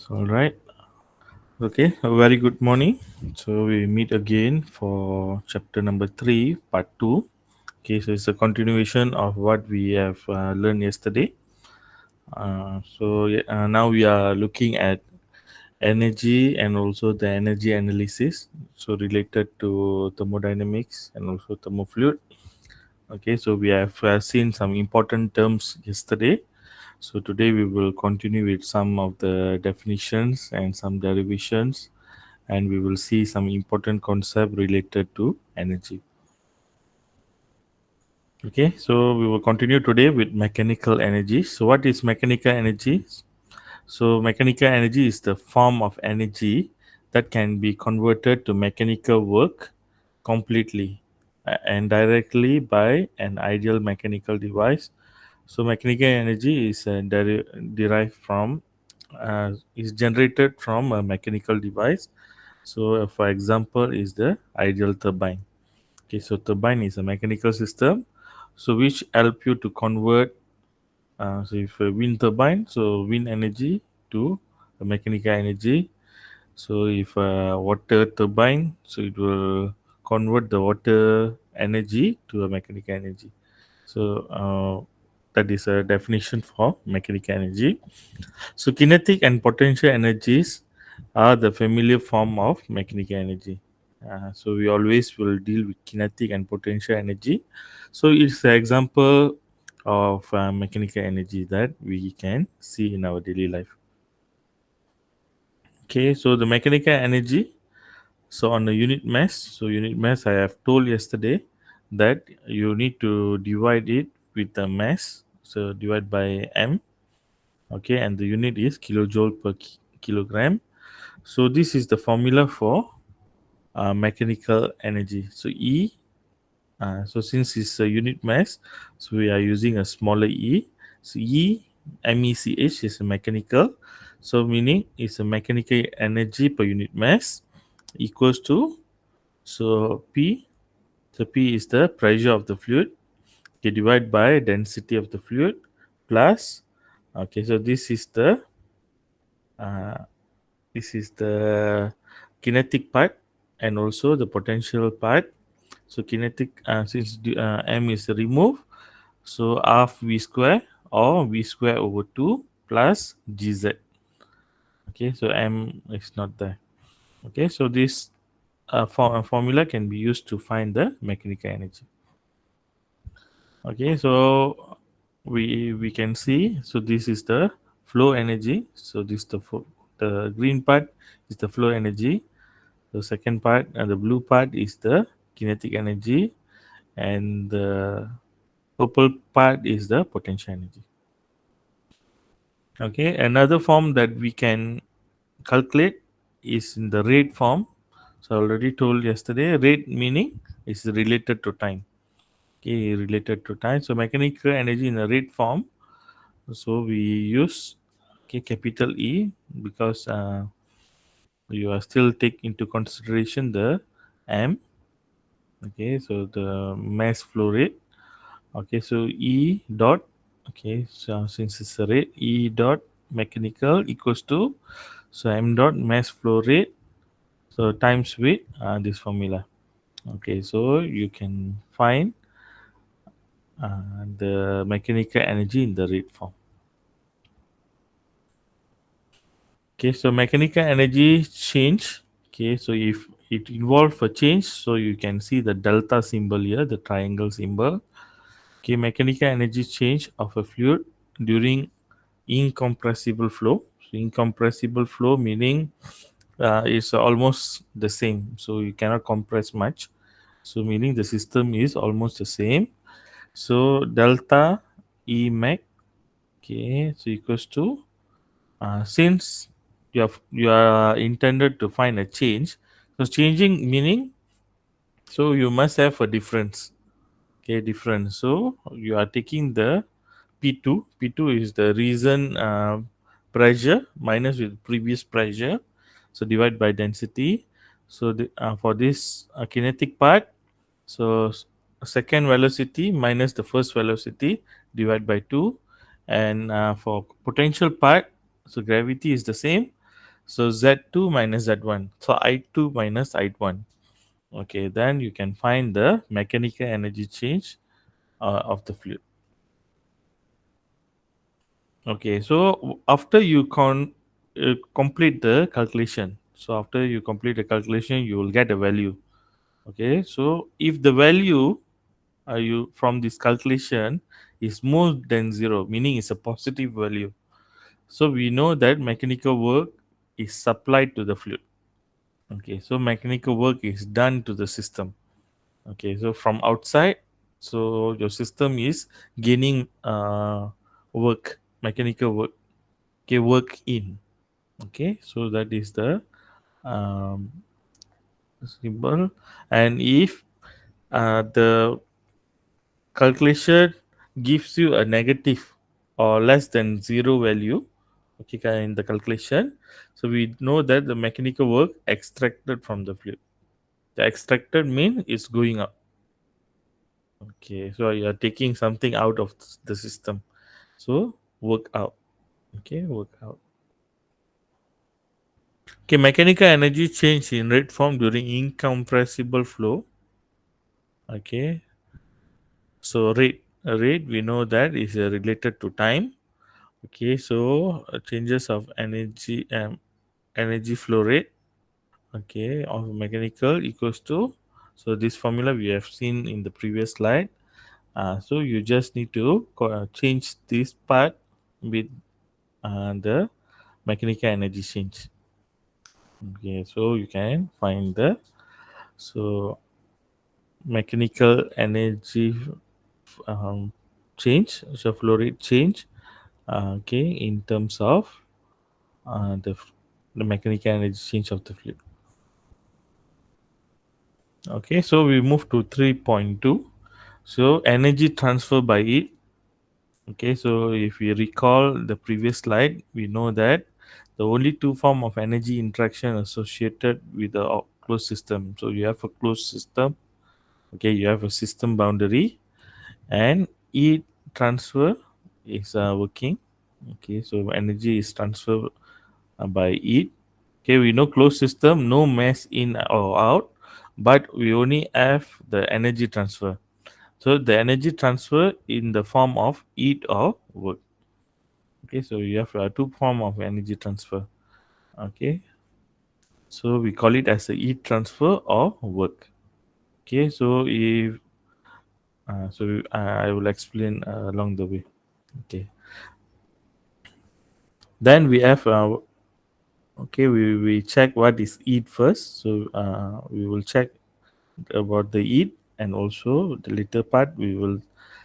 All right. Okay. A very good morning. So we meet again for chapter number 3, part 2. Okay. So it's a continuation of what we have learned yesterday. Now we are looking at energy and also the energy analysis. So related to thermodynamics and also thermofluid. Okay. So we have seen some important terms yesterday. So today we will continue with some of the definitions and some derivations, and we will see some important concept related to energy. Okay, so we will continue today with mechanical energy. So what is mechanical energy? So mechanical energy is the form of energy that can be converted to mechanical work completely and directly by an ideal mechanical device. So mechanical energy is derived from is generated from a mechanical device. So for example is the ideal turbine. Okay, so turbine is a mechanical system so which help you to convert so if a wind turbine, so wind energy to a mechanical energy. So if a water turbine, so it will convert the water energy to a mechanical energy. So that is a definition for mechanical energy. So kinetic and potential energies are the familiar form of mechanical energy. So we always will deal with kinetic and potential energy. So it's an example of mechanical energy that we can see in our daily life. Okay, so the mechanical energy. So on the unit mass, so unit mass I have told yesterday that you need to divide it with the mass. So divide by m. Okay, and the unit is kilojoule per kilogram. So this is the formula for mechanical energy. So E, so since it's a unit mass, so we are using a smaller E. So E, MECH is a mechanical. So meaning it's a mechanical energy per unit mass equals to, so P, so P is the pressure of the fluid, okay, divided by density of the fluid plus, okay, so uh, this is the kinetic part and also the potential part. So kinetic, since m is removed, so half v square or v square over 2 plus gz. Okay, so m is not there. Okay, so this formula can be used to find the mechanical energy. Okay, so we can see, so this is the flow energy. So this the green part is the flow energy. The second part and the blue part is the kinetic energy, and the purple part is the potential energy. Okay, another form that we can calculate is in the rate form. So I already told yesterday, rate meaning is related to time. Okay, related to time. So mechanical energy in the rate form. So we use, okay, capital E because you are still take into consideration the m. Okay, so the mass flow rate. Okay, so E dot, okay, so since it's a rate, E dot mechanical equals to, so m dot mass flow rate, so times with this formula. Okay, so you can find the mechanical energy in the rate form. Okay, so mechanical energy change. Okay, so if it involves a change, so you can see the delta symbol here, the triangle symbol. Okay, mechanical energy change of a fluid during incompressible flow. So incompressible flow meaning it's almost the same. So you cannot compress much. So meaning the system is almost the same. So delta E mech, okay, so equals to, since you are intended to find a change, so changing meaning, so you must have a difference. Okay, difference. So you are taking the P2. P2 is the recent pressure minus with previous pressure. So divide by density. So for this kinetic part, so second velocity minus the first velocity divide by 2. And for potential part, so gravity is the same. So Z2 minus Z1. So I2 minus I1. Okay, then you can find the mechanical energy change of the fluid. Okay, so after you complete the calculation, so after you complete the calculation, you will get a value. Okay, so if the value you from this calculation is more than zero, meaning it's a positive value, so we know that mechanical work is supplied to the fluid. Okay, so mechanical work is done to the system. Okay, so from outside, so your system is gaining work, mechanical work. Okay, work in. Okay, so that is the um, symbol. And if the calculation gives you a negative or less than zero value, okay, in the calculation, so we know that the mechanical work extracted from the fluid. The extracted mean is going up. Okay, so you are taking something out of the system. So work out. Okay, work out. Okay, mechanical energy change in rate form during incompressible flow. Okay, so rate we know that is related to time. Okay, so changes of energy flow rate. Okay, of mechanical equals to, so this formula we have seen in the previous slide. So you just need to change this part with the mechanical energy change. Okay, so you can find the, so mechanical energy um, change, so flow rate change. Okay, in terms of uh, the the mechanical energy change of the fluid. Okay, so we move to 3.2. So energy transfer by heat. Okay, so if we recall the previous slide, we know that the only two form of energy interaction associated with the closed system. So you have a closed system. Okay, you have a system boundary, and heat transfer is working. Okay, so energy is transferred by heat. Okay, we know closed system, no mass in or out, but we only have the energy transfer. So the energy transfer in the form of heat or work. Okay, so you have two form of energy transfer. Okay, so we call it as a heat transfer or work. Okay, so if I will explain along the way. Okay, then we have okay, we check what is heat first. So we will check about the heat, and also the later part we will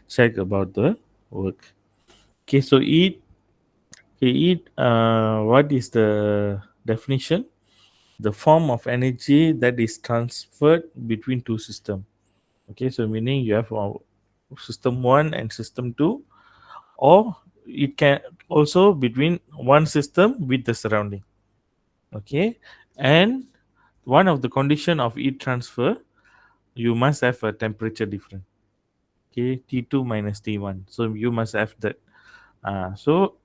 check about the work. Okay, so heat. Okay, heat. What is the definition? The form of energy that is transferred between two systems. Okay, so meaning you have system one and system two, or it can also between one system with the surrounding. Okay, and one of the condition of heat transfer, you must have a temperature difference. Okay, T2 minus T1. So you must have that. So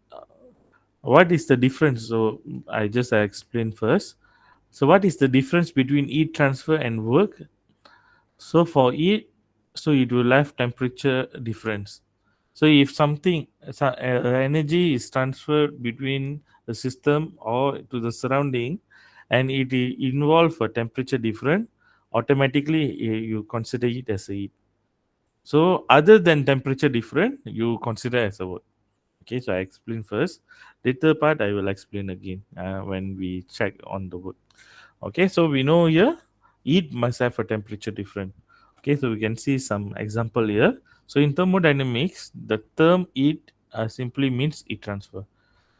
what is the difference? So I just explain first. So what is the difference between heat transfer and work? So for heat, so it will have temperature difference. So if something energy is transferred between the system or to the surrounding, and it involve a temperature difference, automatically you consider it as a heat. So other than temperature difference, you consider as a work. Okay, so I explain first. Later part I will explain again when we check on the work. Okay, so we know here heat must have a temperature difference. Okay, so we can see some example here. So in thermodynamics, the term heat simply means heat transfer.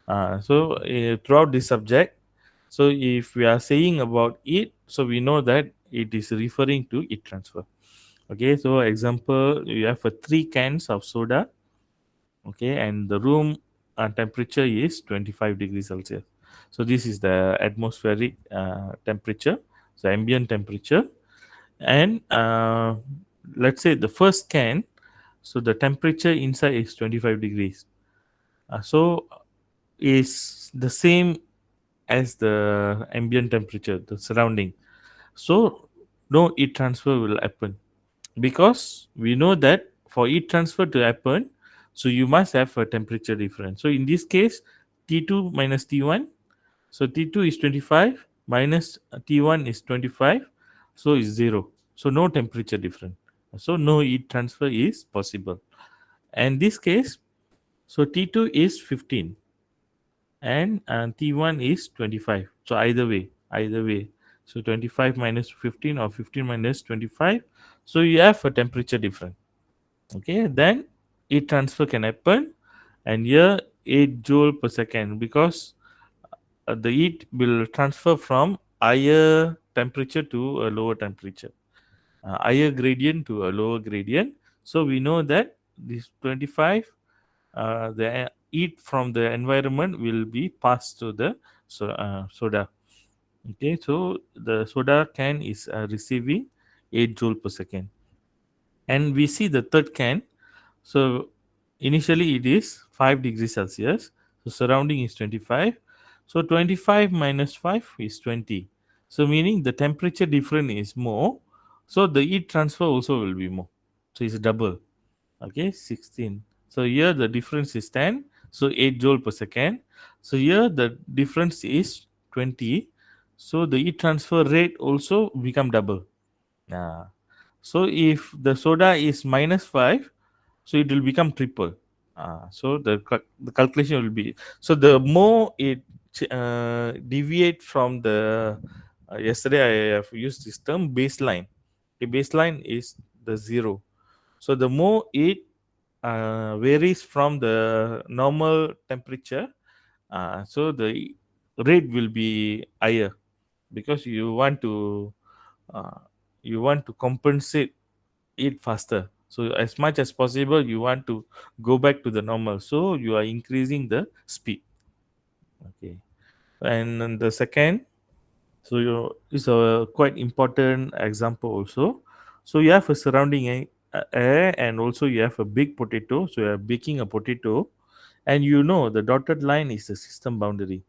Throughout this subject, so if we are saying about heat, so we know that it is referring to heat transfer. Okay, so example, you have three cans of soda. Okay, and the room temperature is 25 degrees Celsius. So this is the atmospheric temperature, so ambient temperature. And let's say the first can, so the temperature inside is 25 degrees. So is the same as the ambient temperature, the surrounding. So no heat transfer will happen, because we know that for heat transfer to happen, so you must have a temperature difference. So in this case, T2 minus T1, so T2 is 25 minus T1 is 25, so is 0. So no temperature difference. So no heat transfer is possible. And this case, so T2 is 15 and T1 is 25. So either way. So 25 minus 15 or 15 minus 25. So you have a temperature difference. Okay, then heat transfer can happen, and here 8 joule per second, because the heat will transfer from higher temperature to a lower temperature, higher gradient to a lower gradient. So we know that this 25, the heat from the environment will be passed to the soda. Okay, so the soda can is receiving 8 joule per second. And we see the third can. So initially it is 5 degrees Celsius. So surrounding is 25. So 25 minus 5 is 20. So meaning the temperature difference is more. So the heat transfer also will be more. So it's double. Okay, 16. So here the difference is 10. So 8 joule per second. So here the difference is 20. So the heat transfer rate also become double. Ah. So if the soda is minus 5, so it will become triple. So the calculation will be, so the more it deviate from the yesterday I have used this term baseline. The baseline is the 0. So the more it varies from the normal temperature, so the rate will be higher, because uh, you want to compensate it faster. So as much as possible, you want to go back to the normal. So you are increasing the speed. Okay. And then the second, so is a quite important example also. So you have a surrounding air, and also you have a big potato. So you are baking a potato, and you know the dotted line is the system boundary.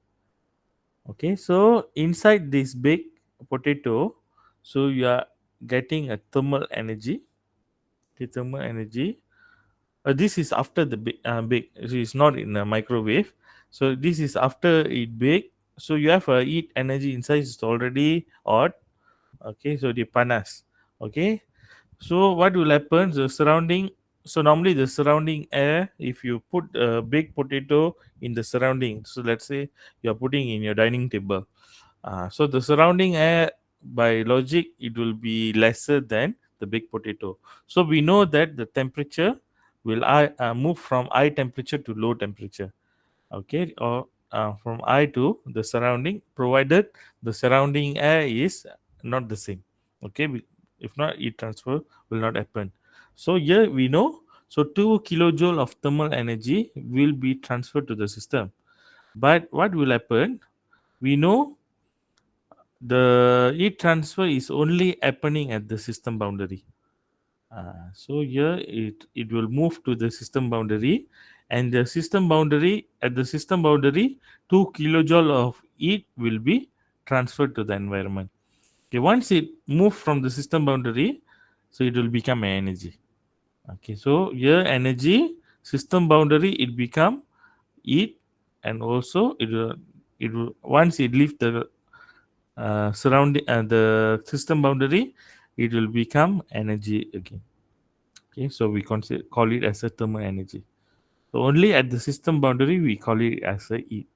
Okay. So inside this big potato, so you are getting a thermal energy. The thermal energy. This is after the bake. So it's not in a microwave. So this is after it bake. So you have a heat energy inside. It's already hot. Okay, so the panas. Okay, so what will happen? The surrounding. So normally the surrounding air, if you put a baked potato in the surrounding. So let's say you are putting in your dining table. So the surrounding air, by logic, it will be lesser than the baked potato. So we know that the temperature will move from high temperature to low temperature. Okay, or from high to the surrounding, provided the surrounding air is not the same. Okay, if not, heat transfer will not happen. So here we know. So 2 kilojoule of thermal energy will be transferred to the system. But what will happen? We know the heat transfer is only happening at the system boundary. So here it will move to the system boundary, and the system boundary, at the system boundary, 2 kilojoule of heat will be transferred to the environment. Okay, once it move from the system boundary, so it will become energy. Okay, so here energy, system boundary, it become heat, and also it will once it leave the surrounding the system boundary, it will become energy again. Okay, so we call it as a thermal energy. So only at the system boundary we call it as a heat.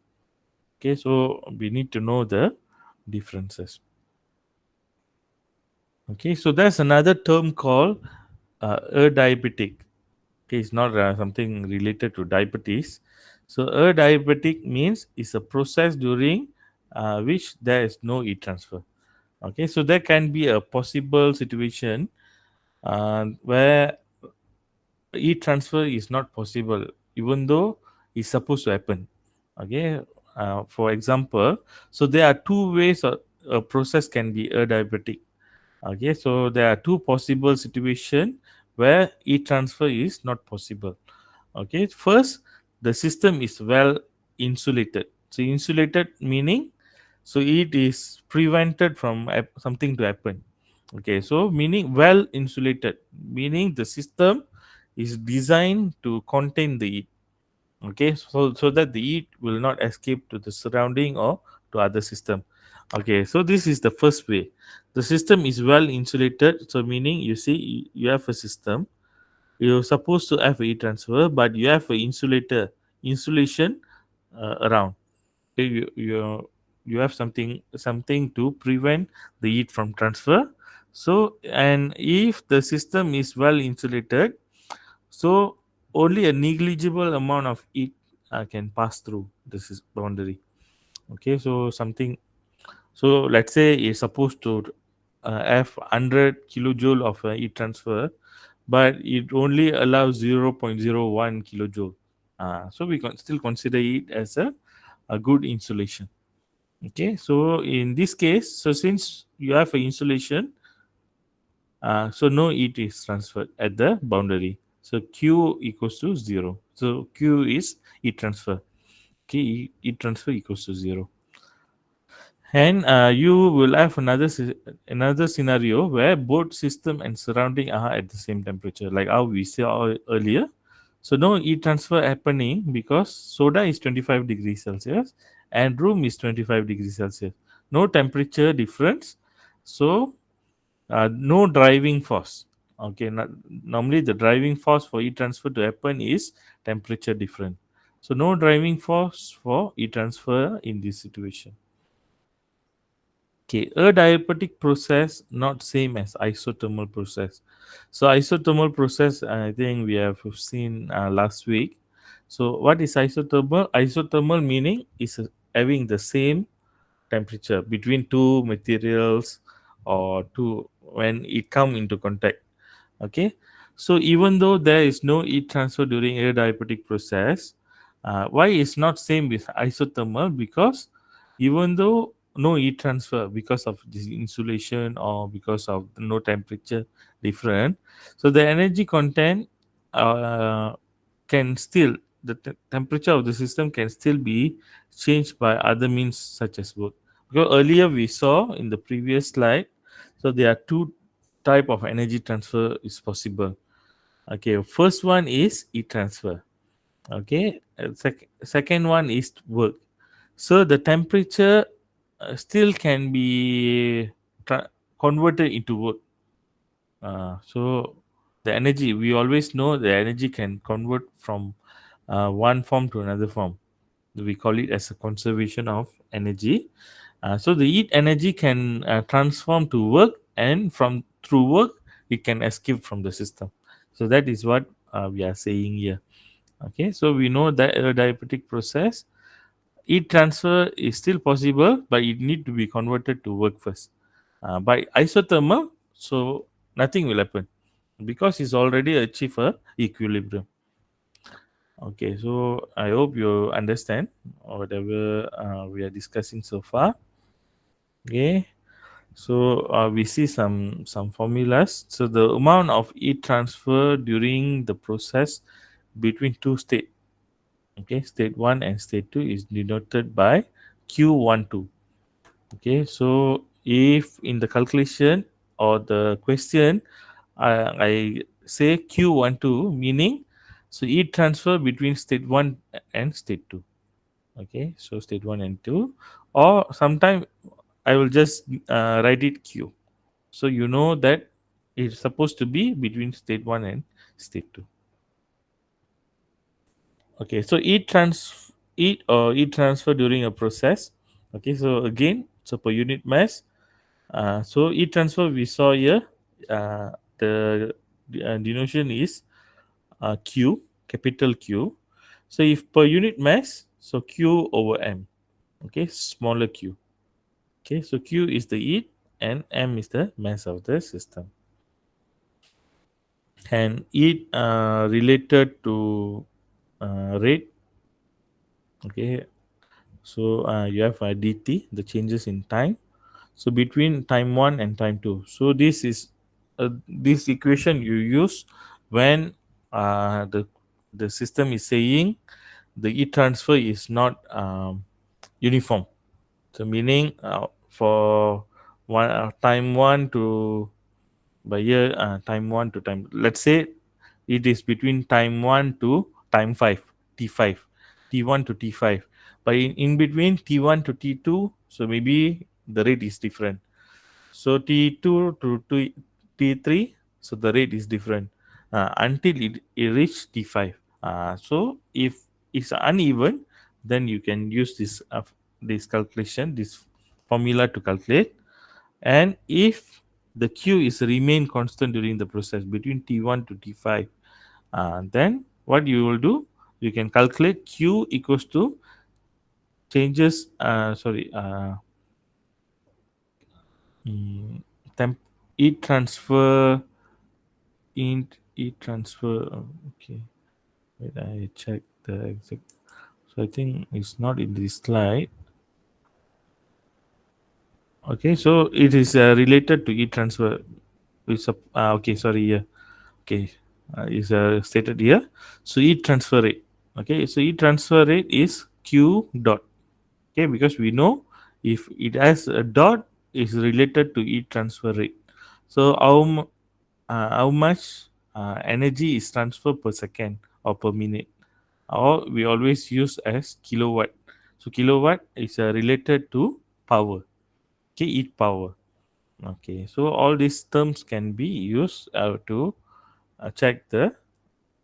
Okay, so we need to know the differences. Okay, so there's another term called adiabatic. Okay, it's not something related to diabetes. So adiabatic means it's a process during which there is no heat transfer. Okay, so there can be a possible situation where heat transfer is not possible, even though it's supposed to happen. Okay, for example, so there are two ways a process can be adiabatic. Okay, so there are two possible situation where heat transfer is not possible. Okay, first, the system is well insulated. So insulated meaning So it is prevented from something to happen. Okay, so meaning well insulated, meaning the system is designed to contain the heat. Okay, so that the heat will not escape to the surrounding or to other system. Okay, so this is the first way. The system is well insulated, so meaning you see you have a system, you're supposed to have a heat transfer, but you have a insulation around. Okay, you have something to prevent the heat from transfer. So and if the system is well insulated, so only a negligible amount of heat can pass through this is boundary. Okay, so something, so let's say it's supposed to have 100 kilojoule of heat transfer, but it only allows 0.01 kilojoule. So we can still consider it as a good insulation. Okay, so in this case, so since you have a insulation, so no heat is transferred at the boundary. So Q equals to 0. So Q is heat transfer. Okay, heat transfer equals to 0. And you will have another scenario where both system and surrounding are at the same temperature, like how we saw earlier. So no heat transfer happening because soda is 25 degrees Celsius and room is 25 degrees Celsius. No temperature difference. So no driving force. Okay, normally the driving force for heat transfer to happen is temperature difference. So no driving force for heat transfer in this situation. Okay, a diabatic process not same as isothermal process. So isothermal process, I think we have seen last week. So what is isothermal? Isothermal meaning is having the same temperature between two materials or two when it come into contact. Okay, so even though there is no heat transfer during adiabatic process, why is not same with isothermal? Because even though no heat transfer because of this insulation or because of no temperature different, so the energy content uh, can still temperature of the system can still be changed by other means such as work. Because earlier we saw in the previous slide, so there are two type of energy transfer is possible. Okay, first one is heat transfer. Okay, second one is work. So the temperature still can be converted into work. So the energy, we always know the energy can convert from one form to another form. We call it as a conservation of energy. So the heat energy can transform to work, and from through work it can escape from the system. So that is what we are saying here. Okay, so we know that a diabetic process, heat transfer is still possible, but it need to be converted to work first. By isothermal, so nothing will happen because it's already achieved a equilibrium. Okay, so I hope you understand whatever we are discussing so far. Okay, so we see some formulas. So the amount of heat transfer during the process between two state, okay, state 1 and state 2 is denoted by Q12. Okay, so if in the calculation or the question I say Q12, meaning so heat transfer between state 1 and state 2. Okay, so state 1 and 2, or sometime I will just write it Q. So you know that it's supposed to be between state 1 and state 2. Okay, so heat transfer during a process. Okay, so again, so per unit mass. So heat transfer we saw here, the denotation is Q, capital Q. So if per unit mass, so Q over M. Okay, smaller Q. Okay, so Q is the heat and M is the mass of the system. And heat related to rate. Okay, so you have dt, the changes in time. So between time 1 and time 2. So this is this equation you use when the system is saying the heat transfer is not uniform. So meaning for time 1 to by year time 1 to time, let's say it is between time 1 to time 5, T5, T1 to T5. But in between T1 to T2, so maybe the rate is different. So T2 to T3, so the rate is different until it reach T5. So if it's uneven, then you can use this calculation, this formula to calculate. And if the Q is remain constant during the process between T1 to T5, then what you will do, you can calculate Q equals to changes, mm, temp, heat transfer, heat transfer, okay, wait, I check the exact, so I think it's not in this slide. Okay, so it is related to heat transfer. It's a, okay, sorry, yeah, okay, is stated here. So heat transfer rate, okay, so heat transfer rate is Q dot, okay, because we know if it has a dot is related to heat transfer rate. So how much energy is transferred per second or per minute, or we always use as kilowatt. So kilowatt is related to power, okay, heat power. Okay, so all these terms can be used to check the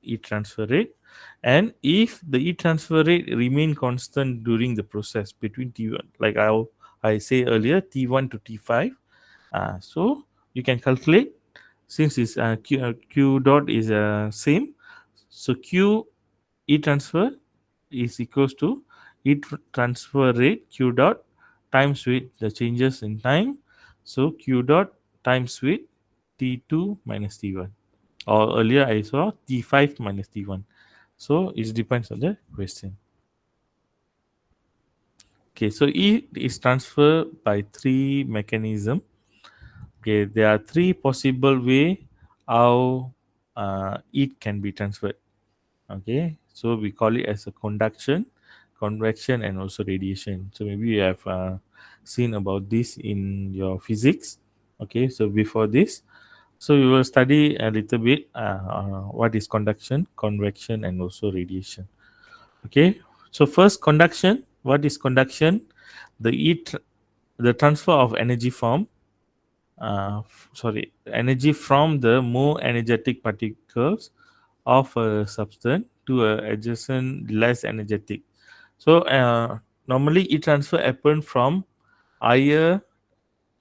heat transfer rate. And if the heat transfer rate remain constant during the process between T1, like I say earlier, T1 to T5, so you can calculate, since it's Q dot is same, so Q heat transfer is equals to transfer rate Q dot times with the changes in time. So Q dot times with T2 minus T1. Or earlier I saw T5 minus T1. So it depends on the question. Okay, so heat is transferred by three mechanism. Okay, there are three possible way how heat can be transferred. Okay, so we call it as a conduction, convection, and also radiation. So maybe you have seen about this in your physics. Okay, so before this, so we will study a little bit what is conduction, convection, and also radiation. Okay, so first conduction. What is conduction? The heat, the transfer of energy from energy from the more energetic particles of a substance to a adjacent less energetic. So normally heat transfer happen from higher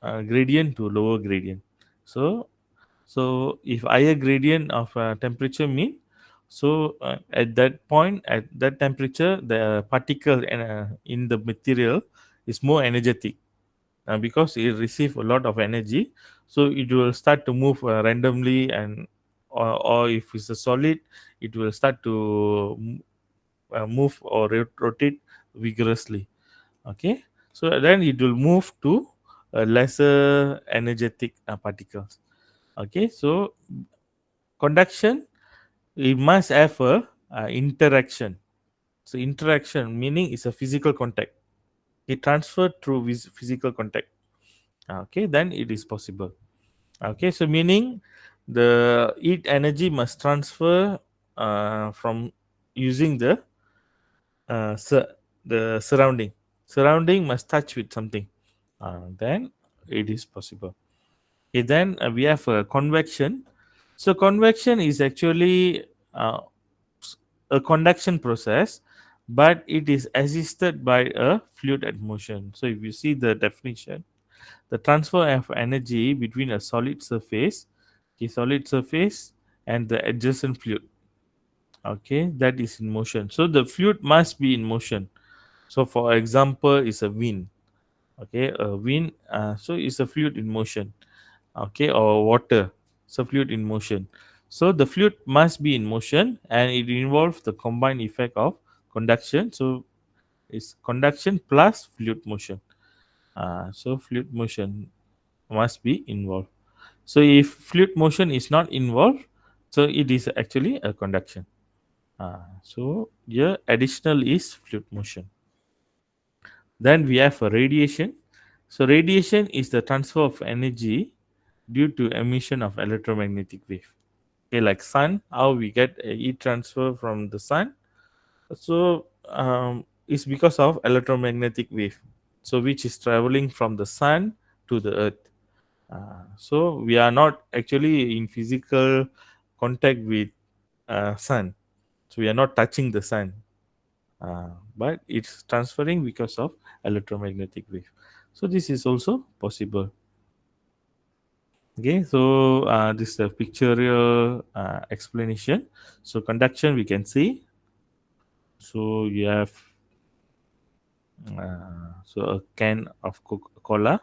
gradient to lower gradient. So if higher gradient of temperature mean, so at that point, at that temperature, the particle in the material is more energetic because it receive a lot of energy, so it will start to move randomly, and or if it's a solid, it will start to move or rotate vigorously. Okay, so then it will move to lesser energetic particles. Okay, so conduction, it must have a interaction. So interaction meaning it's a physical contact, it transferred through physical contact. Okay, then it is possible. Okay, so meaning the heat energy must transfer from using the surrounding must touch with something, then it is possible. Okay, then we have convection. So convection is actually a conduction process, but it is assisted by a fluid at motion. So if you see the definition, the transfer of energy between a solid surface and the adjacent fluid, okay, that is in motion. So the fluid must be in motion. So for example, is a wind. Okay, a wind, so it's a fluid in motion. Okay, or water, so fluid in motion. So the fluid must be in motion, and it involves the combined effect of conduction. So it's conduction plus fluid motion. So fluid motion must be involved. So if fluid motion is not involved, so it is actually a conduction. So here additional is fluid motion. Then we have a radiation. So radiation is the transfer of energy due to emission of electromagnetic wave. Okay, like sun, how we get a heat transfer from the sun. So it's because of electromagnetic wave. So which is traveling from the sun to the earth. So we are not actually in physical contact with sun. So we are not touching the sun, but it's transferring because of electromagnetic wave. So this is also possible. Okay, so this is a pictorial explanation. So conduction we can see. So you have so a can of Coca-Cola.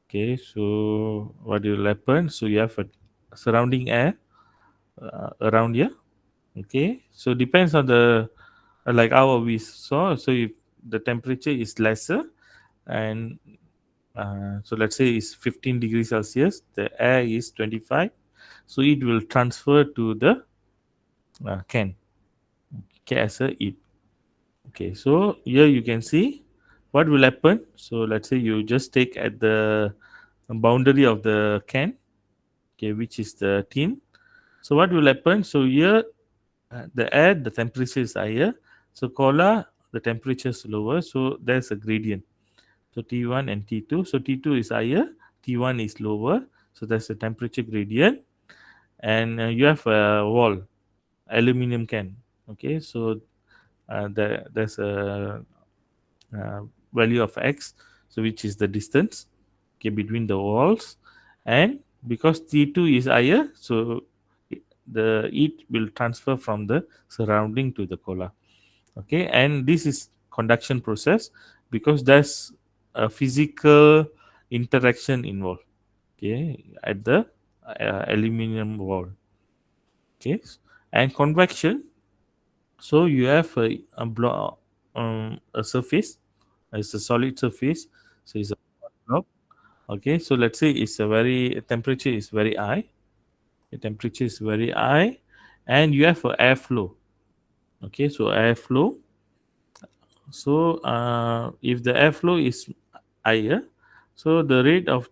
Okay, so what will happen? So you have a surrounding air around here. Okay, so depends on the like how we saw. So if the temperature is lesser, and so let's say it's 15 degrees Celsius, the air is 25, so it will transfer to the can, okay, as a heat. Okay, so here you can see what will happen. So let's say you just take at the boundary of the can, okay, which is the tin. So what will happen? So here the air, the temperature is higher. So cola, the temperature is lower. So there's a gradient. So T1 and T2. So T2 is higher, T1 is lower. So there's a temperature gradient. And you have a wall, aluminum can. Okay, so there's a uh, value of x, so which is the distance, okay, between the walls. And because T2 is higher, so the heat will transfer from the surrounding to the cola. Okay, and this is conduction process because there's a physical interaction involved, okay, at the aluminum wall. Okay, and convection, so you have a surface, it's a solid surface, so it's a block. Okay, so let's say it's a very temperature is very high, the temperature is very high, and you have a airflow. Okay, so airflow. So if the airflow is higher, so the rate of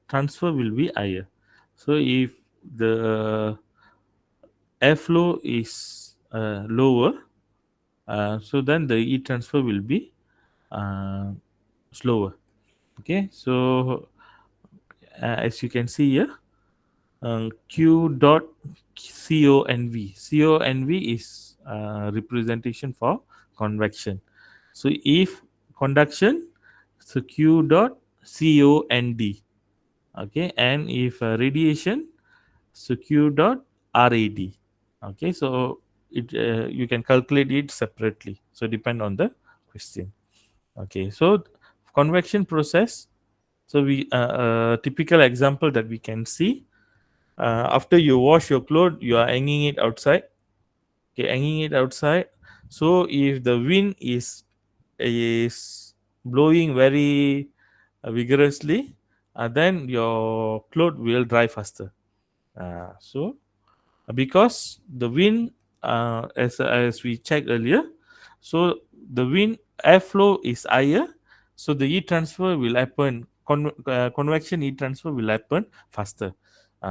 transfer will be higher. So if the airflow is lower, so then the heat transfer will be uh, slower. Okay, so as you can see here, Q dot CONV. CONV is representation for convection. So if conduction, so Q dot COND. Okay, and if radiation, so Q dot RAD. Okay, so it you can calculate it separately. So depend on the question. Okay, so convection process. So we typical example that we can see, after you wash your clothes, you are hanging it outside. Okay, hanging it outside. So if the wind is blowing very vigorously, then your cloth will dry faster. So because the wind, as we checked earlier, so the wind airflow is higher, so the heat transfer will happen, convection heat transfer will happen faster.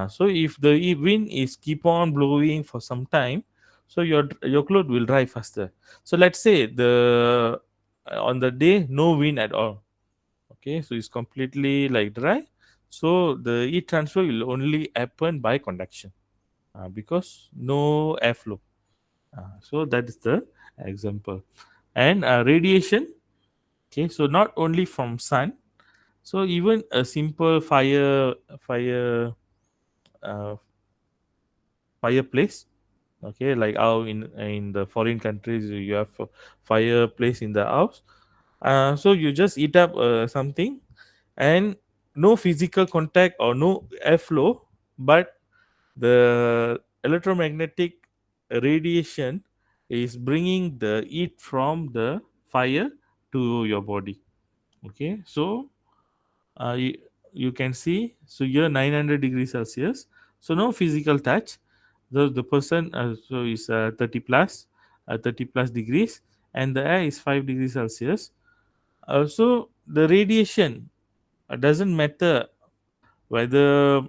So if the wind is keep on blowing for some time, so your cloth will dry faster. So let's say the on the day no wind at all, okay, so it's completely like dry, so the heat transfer will only happen by conduction, because no airflow. So that is the example. And radiation. Okay, so not only from sun, so even a simple fire uh, fireplace. Okay, like how in the foreign countries you have a fireplace in the house. So you just heat up something, and no physical contact or no airflow, but the electromagnetic radiation is bringing the heat from the fire to your body. Okay, so you can see, so here 900 degrees Celsius, so no physical touch. The person so is 30 plus 30 plus degrees, and the air is 5 degrees Celsius. Also, the radiation doesn't matter whether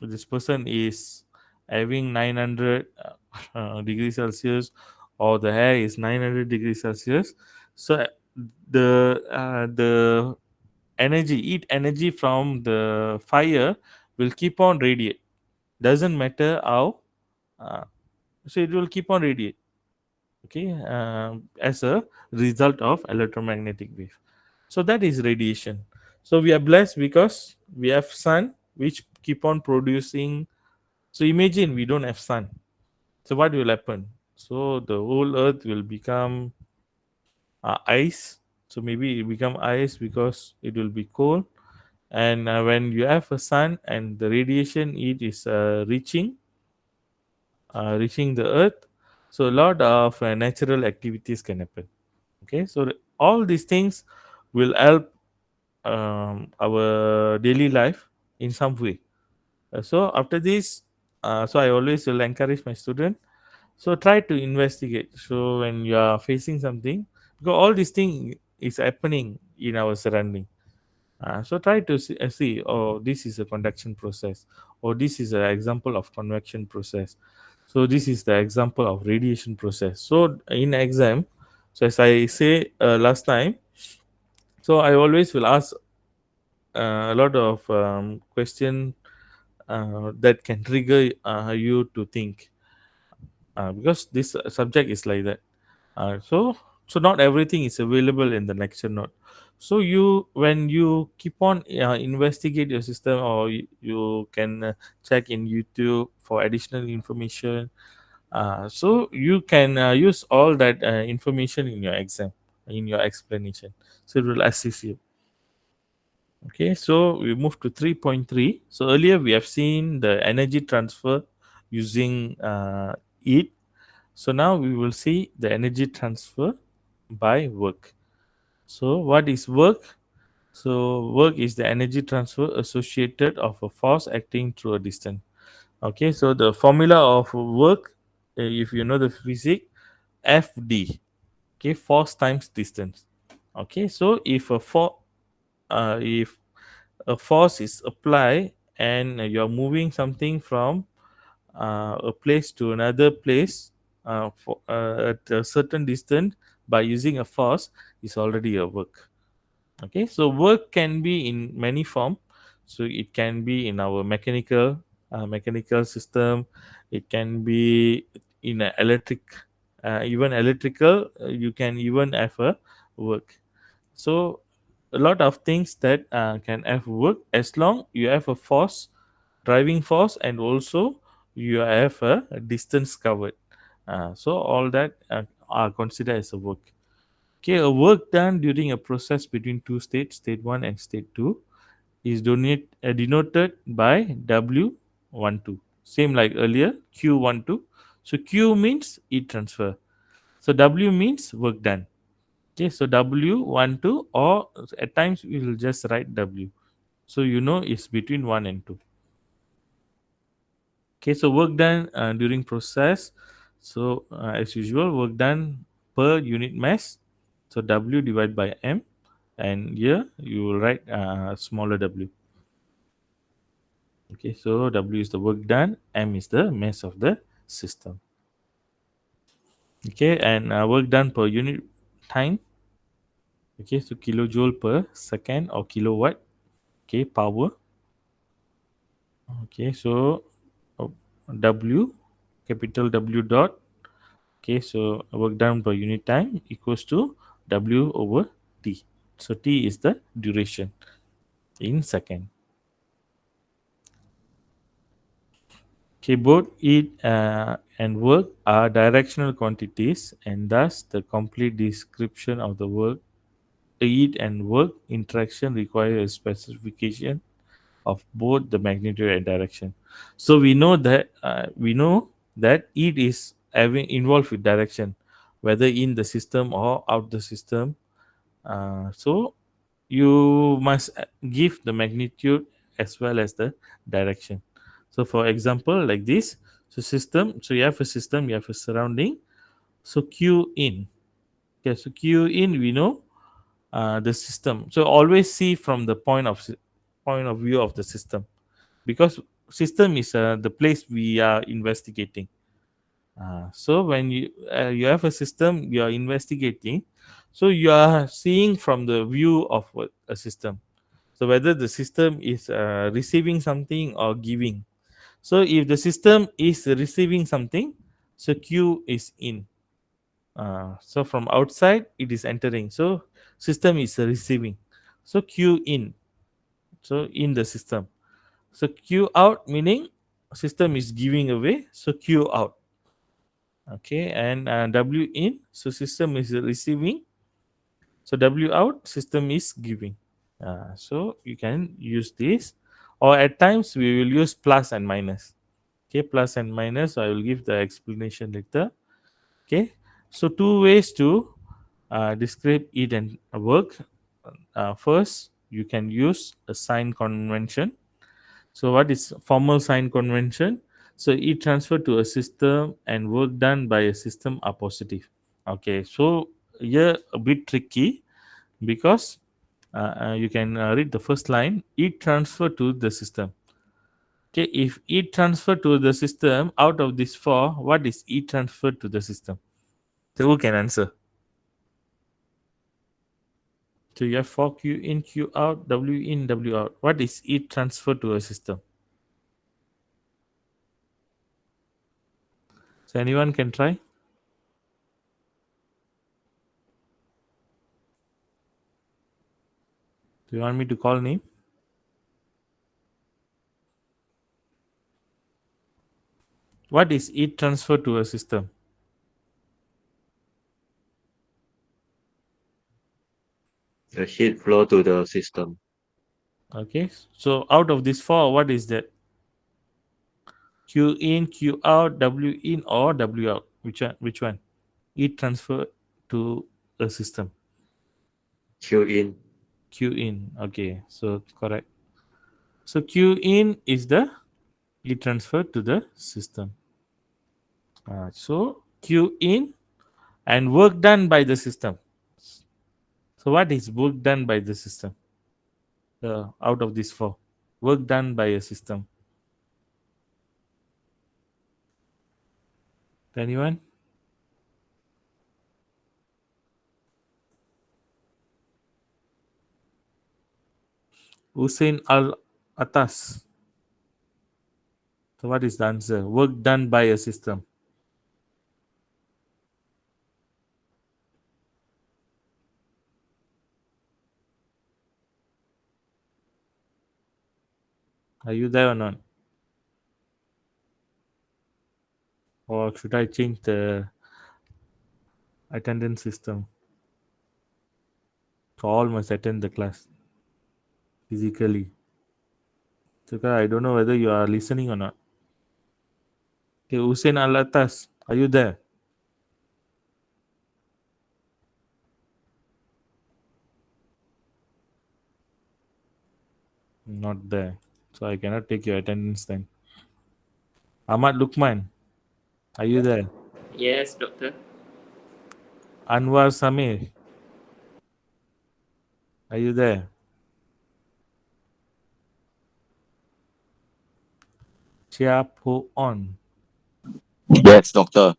this person is having 900 degrees Celsius or the hair is 900 degrees Celsius. So the energy, heat energy from the fire will keep on radiate. Doesn't matter how, uh, so it will keep on radiate. Okay, as a result of electromagnetic wave. So that is radiation. So we are blessed because we have sun which keep on producing. So imagine we don't have sun. So what will happen? So the whole earth will become ice. So maybe it become ice because it will be cold. And when you have a sun and the radiation it is reaching the earth, so a lot of natural activities can happen. Okay, so all these things will help our daily life in some way. So after this, so I always will encourage my student. So try to investigate. So when you are facing something, because all these thing is happening in our surrounding. So try to see, oh, this is a conduction process, or this is an example of convection process. So this is the example of radiation process. So in exam, so as I say last time, so I always will ask a lot of question that can trigger you to think, because this subject is like that. So not everything is available in the lecture note. So you when you keep on investigate your system, or you can check in YouTube for additional information. So you can use all that information in your exam, in your explanation. So it will assist you. Okay, so we move to 3.3. So earlier we have seen the energy transfer using heat. So now we will see the energy transfer by work. So what is work? So work is the energy transfer associated of a force acting through a distance. Okay, so the formula of work, if you know the physics, FD. Okay, force times distance. Okay, so if a force is applied and you're moving something from a place to another place at a certain distance by using a force, is already a work. Okay, so work can be in many form. So it can be in our mechanical system. It can be in a electric, even electrical. You can even have a work. So a lot of things that can have work as long you have a force, driving force, and also you have a distance covered. So all that are considered as a work. Okay, a work done during a process between two states, state 1 and state 2, is denoted by W12. Same like earlier, Q12. So Q means heat transfer. So W means work done. Okay, so W12, or at times we will just write W. So you know it's between 1 and 2. Okay, so work done during process. So as usual, work done per unit mass. So W divided by M, and here you will write smaller W. Okay, so W is the work done, M is the mass of the system. Okay, and work done per unit time. Okay, so kilojoule per second or kilowatt. Okay, power. Okay, so W, capital W dot. Okay, so work done per unit time equals to W over T. So T is the duration in second. Okay, both heat and work are directional quantities, and thus the complete description of the work, heat and work interaction requires a specification of both the magnitude and direction. So we know that heat is having involved with direction, whether in the system or out the system. So you must give the magnitude as well as the direction. So for example, like this, so you have a system, you have a surrounding. So Q in. Okay, so Q in we know the system. So always see from the point of view of the system, because system is the place we are investigating. So when you have a system you are investigating, so you are seeing from the view of a system. So whether the system is receiving something or giving. So if the system is receiving something, so Q is in. So from outside it is entering. So system is receiving. So Q in. So in the system. So Q out meaning system is giving away. So Q out. Okay, and W in. So system is receiving. So W out, system is giving. So you can use this, or at times we will use plus and minus. Okay, plus and minus. I will give the explanation later. Okay, so two ways to describe it and work. First, you can use a sign convention. So what is formal sign convention? So heat transfer to a system and work done by a system are positive. Okay, so here a bit tricky, because you can read the first line, heat transfer to the system. Okay, if heat transfer to the system, out of these four, what is heat transfer to the system? So who can answer? So you have 4 Q in, Q out, W in, W out. What is heat transfer to a system? So anyone can try? Do you want me to call name? What is heat transfer to a system? The heat flow to the system. Okay, so out of these four, what is that? Q in, Q out, W in, or W out? Which one? Which one? Heat transfer to a system. Q in. Q in. Okay, so correct. So Q in is the heat transfer to the system. So Q in and work done by the system. So what is work done by the system? Out of these four, work done by a system. Anyone? Hussein Al Atas. So what is the answer? Work done by a system. Are you there or not? Or should I change the attendance system? So all must attend the class physically. So I don't know whether you are listening or not. Okay, Hussein Al Atas, are you there? Not there. So I cannot take your attendance then. Ahmad Lukman, are you there? Yes, doctor. Anwar Samir, are you there? Chap on. Yes, doctor.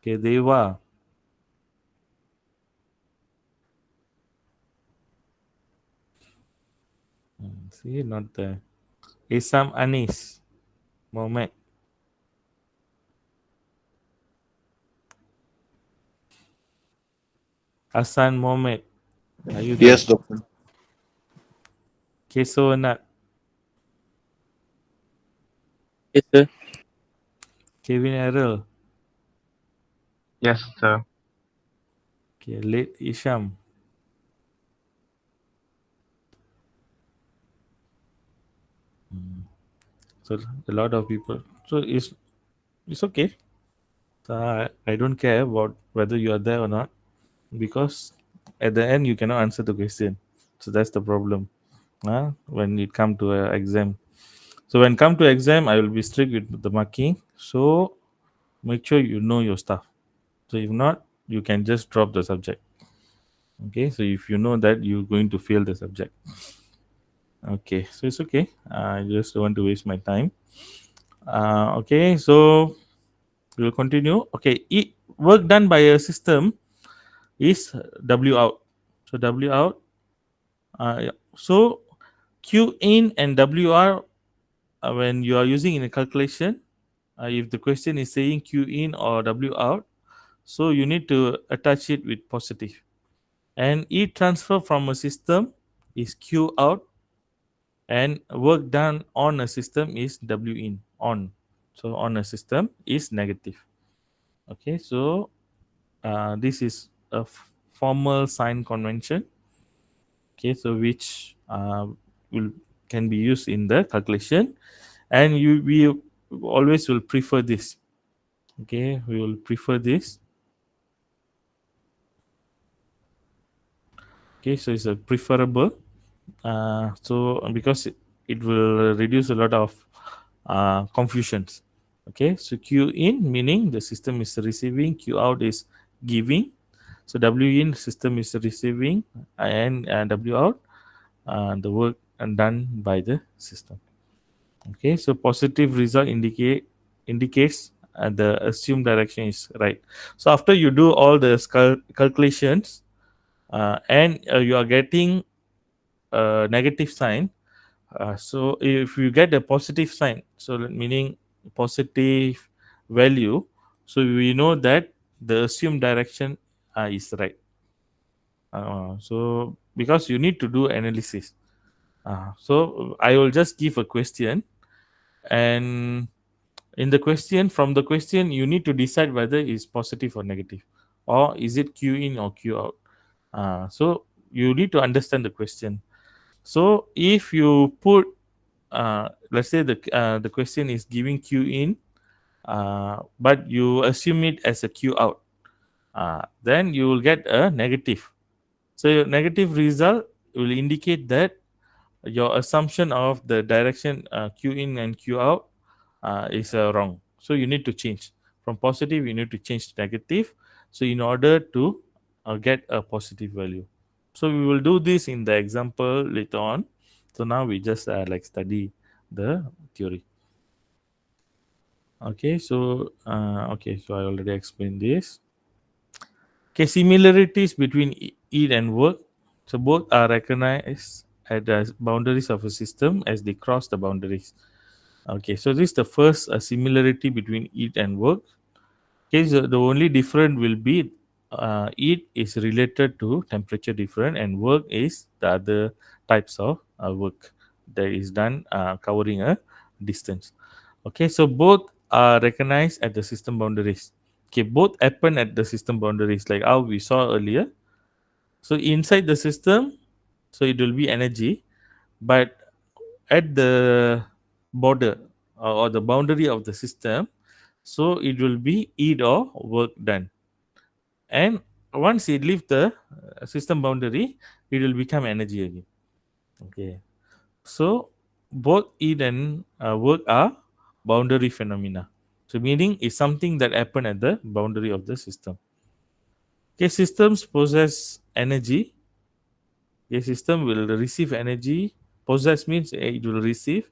Okay, Deva. See, not there. Isam Anis. Mohammed. Hassan Mohammed. Are you there? Yes, doctor. Kesonat. Yes, sir. Kevin Errol. Yes, sir. Okay, late Isham. So a lot of people. So it's okay. So I don't care about whether you are there or not, because at the end you cannot answer the question. So that's the problem. When it come to a exam. So when come to exam, I will be strict with the marking. So make sure you know your stuff. So if not, you can just drop the subject. Okay, so if you know that, you're going to fail the subject. Okay, so it's okay. I just don't want to waste my time. Okay, so we'll continue. Okay, work done by a system is W out. So W out. Yeah. So Q in and W R, when you are using in a calculation, if the question is saying Q in or W out, so you need to attach it with positive. And E transfer from a system is Q out, and work done on a system is W in, on. So on a system is negative. Okay, so this is a formal sign convention. Okay, so which will can be used in the calculation, and we always will prefer this. Okay, we will prefer this. Okay, so it's a preferable. So because it will reduce a lot of confusions. Okay, so Q in meaning the system is receiving, Q out is giving. So W in system is receiving, and W out the work done by the system. Okay, so positive result indicates the assumed direction is right. So after you do all the calculations, and you are getting a negative sign, so if you get a positive sign, so meaning positive value, so we know that the assumed direction is right. So because you need to do analysis, so I will just give a question, and in the question, from the question, you need to decide whether it's positive or negative, or is it Q in or Q out. So you need to understand the question. So if you put, let's say the question is giving Q in, but you assume it as a Q out, then you will get a negative. So your negative result will indicate that your assumption of the direction Q in and Q out is wrong. So you need to change from positive. You need to change to negative. So in order to get a positive value. So we will do this in the example later on. So now we just like study the theory. Okay, so I already explained this. Okay, similarities between eat and work. So both are recognized at the boundaries of a system as they cross the boundaries. Okay, so this is the first similarity between eat and work. Okay, so the only different will be eat is related to temperature different, and work is the other types of work that is done covering a distance. Okay, so both are recognized at the system boundaries. Okay, both happen at the system boundaries, like how we saw earlier. So inside the system, so it will be energy, but at the border or the boundary of the system, so it will be heat or work done. And once it leaves the system boundary, it will become energy again. Okay, so both heat and work are boundary phenomena. So meaning is something that happen at the boundary of the system. Okay, systems possess energy. A system will receive energy. Possess means it will receive,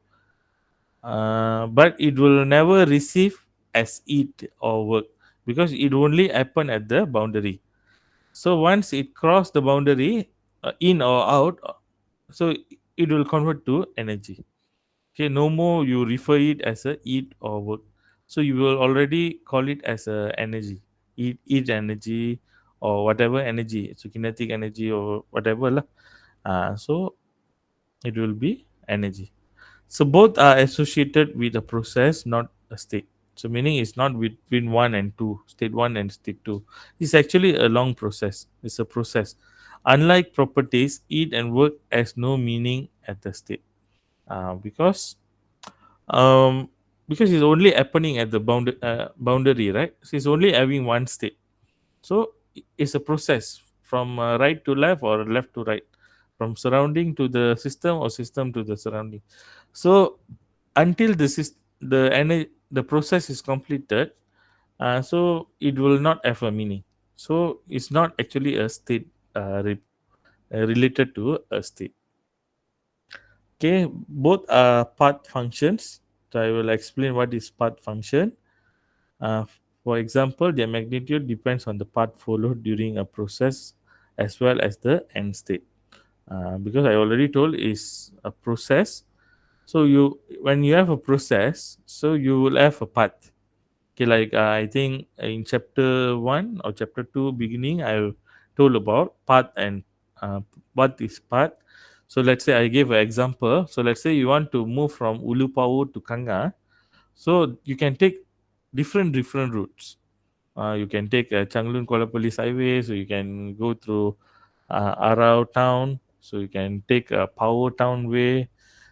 but it will never receive as eat or work, because it only happen at the boundary. So once it cross the boundary, in or out, so it will convert to energy. Okay, no more you refer it as a eat or work. So you will already call it as a energy, eat energy or whatever energy, so kinetic energy or whatever lah. So it will be energy. So both are associated with a process, not a state. So meaning it's not between one and two, state one and state two. It's actually a long process. It's a process. Unlike properties, eat and work has no meaning at the state, because um, because it's only happening at the boundary, right? So it's only having one state. So it's a process from right to left or left to right, from surrounding to the system or system to the surrounding. So until the process is completed, so it will not have a meaning. So it's not actually a state related to a state. Okay, both are path functions. So I will explain what is path function. Uh, for example, their magnitude depends on the path followed during a process as well as the end state. Because I already told is a process. So you when you have a process, so you will have a path. Okay, like I think in chapter 1 or chapter 2 beginning, I told about path and what is path. So let's say I gave an example. So let's say you want to move from Ulupawu to Kanga. So you can take different routes. You can take Changlun Kuala Police Highway. So you can go through Arau Town. So you can take Power Town Way.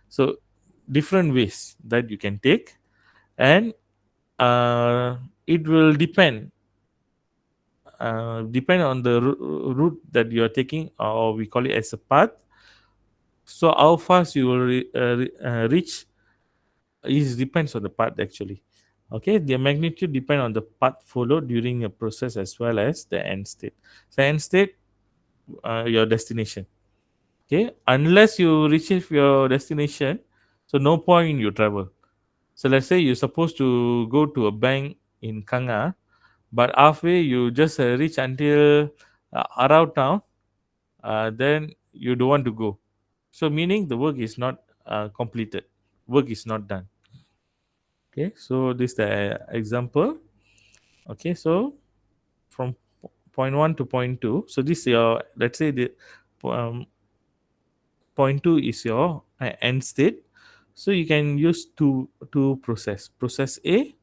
So different ways that you can take, and it will depend on the route that you are taking, or we call it as a path. So how fast you will reach is depends on the path actually. Okay, the magnitude depend on the path followed during a process as well as the end state. So end state, your destination. Okay, unless you reach your destination, so no point you travel. So let's say you're supposed to go to a bank in Kanga, but halfway you just reach until Arau town, then you don't want to go. So meaning the work is not completed, work is not done. Okay, so this is the example. Okay, so from point one to point two. So this is your, let's say the um, point two is your end state. So you can use two process. Process A.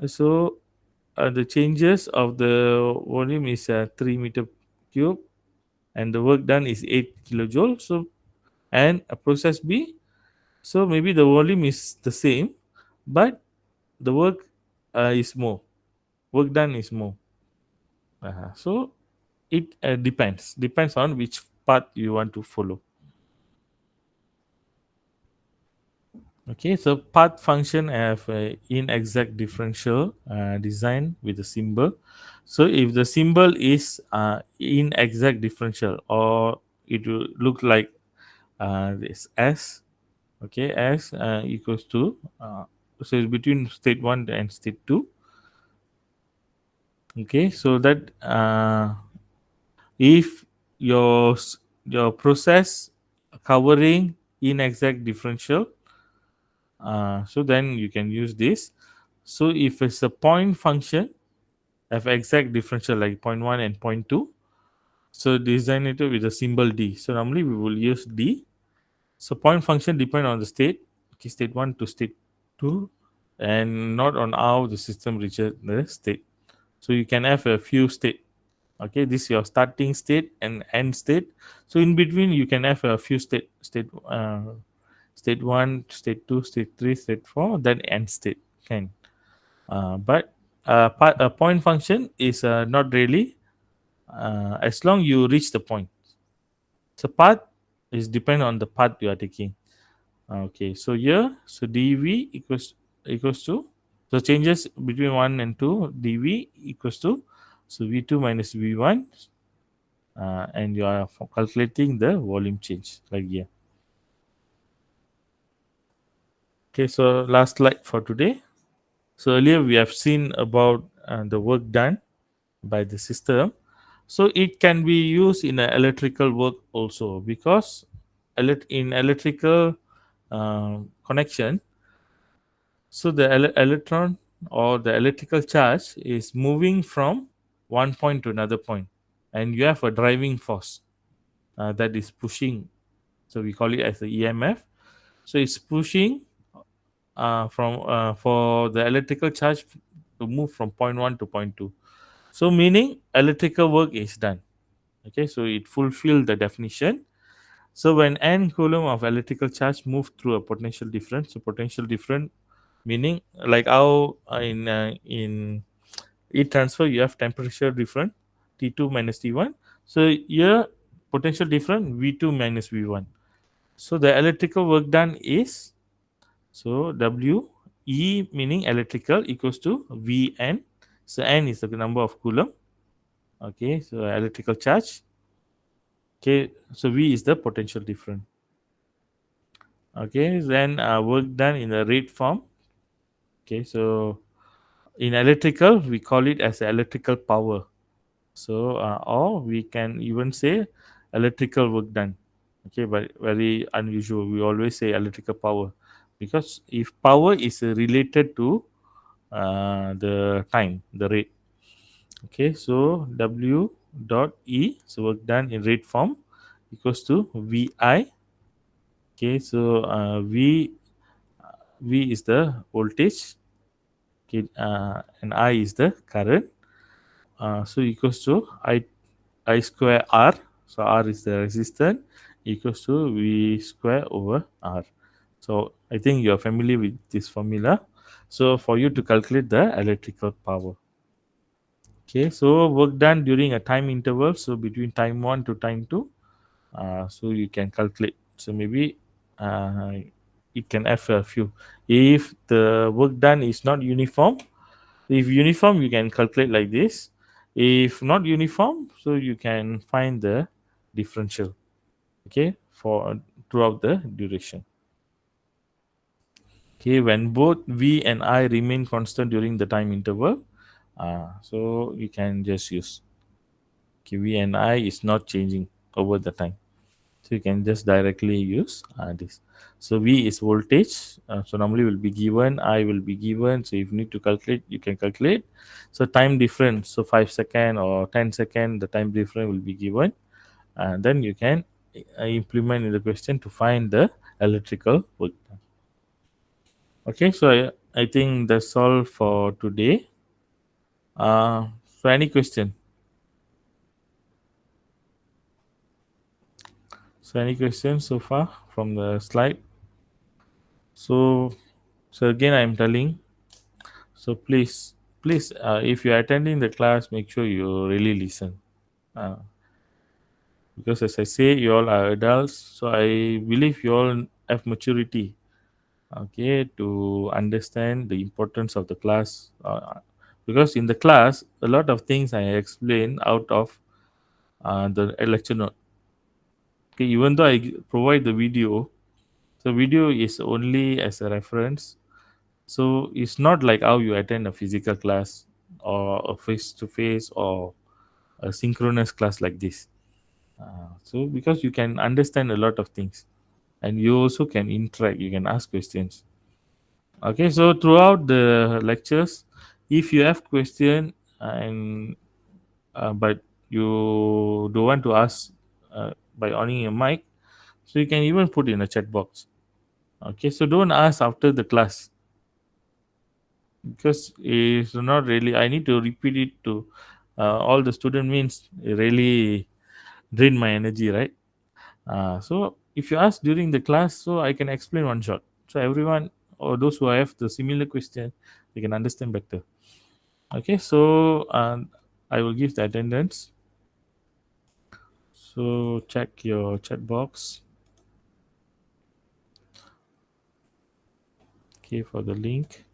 So the changes of the volume is 3 meter cube, and the work done is 8 kilojoule. So and a process B. So maybe the volume is the same, but the work is more. Work done is more. So it depends on which path you want to follow. Okay, so path function have a inexact differential design with a symbol. So if the symbol is inexact differential, or it will look like this S. Okay, S equals to so it's between state 1 and state 2. Okay, so that if your process covering inexact differential, so then you can use this. So if it's a point function of exact differential like point 1 and point 2, so design it with a symbol D. So normally we will use D. So point function depend on the state, okay, state 1 to state 2, and not on how the system reaches the state. So you can have a few state. Okay, this is your starting state and end state. So in between you can have a few state 1, state 2, state 3, state 4, then end state can. But a point function is not really, as long you reach the point. So path is depend on the path you are taking. Okay, so here, so dv equals to, so changes between 1 and 2, dv equals to, so v2 minus v1, and you are calculating the volume change like here. Okay, so last slide for today. So earlier we have seen about the work done by the system. So it can be used in a electrical work also, because in electrical connection, so the electron or the electrical charge is moving from one point to another point, and you have a driving force that is pushing. So we call it as the EMF. So it's pushing from for the electrical charge to move from point 1 to point 2. So meaning electrical work is done. Okay, so it fulfill the definition. So when n coulomb of electrical charge move through a potential difference, so potential difference meaning like how in heat transfer you have temperature difference T2 minus T1. So here potential difference V2 minus V1. So the electrical work done is, so W E meaning electrical equals to Vn. So n is the number of coulomb. Okay, so electrical charge. Okay, so V is the potential difference. Okay, then work done in the rate form. Okay, so in electrical we call it as electrical power. So or we can even say electrical work done. Okay, but very unusual. We always say electrical power because if power is related to the time, the rate. Okay, so W dot E, so work done in rate form equals to VI. Okay, so V is the voltage, okay, and I is the current. So equals to I square R. So R is the resistance equals to V square over R. So I think you are familiar with this formula. So for you to calculate the electrical power. Okay, so work done during a time interval. So between time 1 to time 2. So you can calculate. So maybe it can have a few. If the work done is not uniform, if uniform, you can calculate like this. If not uniform, so you can find the differential. Okay, for throughout the duration. Okay, when both V and I remain constant during the time interval, so you can just use, okay, V and I is not changing over the time. So you can just directly use this. So V is voltage. So normally will be given, I will be given. So if you need to calculate, you can calculate. So time difference, so 5 second or 10 second, the time difference will be given. And then you can implement in the question to find the electrical work done. Okay, so I think that's all for today. So any question? So any questions so far from the slide? So so again I'm telling. So please, if you're attending the class, make sure you really listen. Uh, because as I say, you all are adults, so I believe you all have maturity, okay, to understand the importance of the class. Because in the class, a lot of things I explain out of the lecture note. Okay, even though I provide the video, the video is only as a reference. So it's not like how you attend a physical class or a face to face or a synchronous class like this. So because you can understand a lot of things and you also can interact, you can ask questions. Okay, so throughout the lectures, if you have question and but you don't want to ask by owning a mic, so you can even put in a chat box. Okay, so don't ask after the class because it's not really. I need to repeat it to all the student means it really drain my energy, right? So if you ask during the class, so I can explain one shot. So everyone or those who have the similar question, they can understand better. Okay, so I will give the attendance. So check your chat box. Okay, for the link.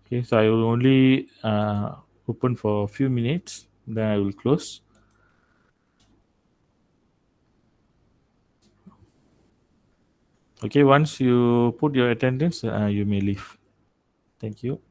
Okay, so I will only open for a few minutes, then I will close. Okay, once you put your attendance, you may leave. Thank you.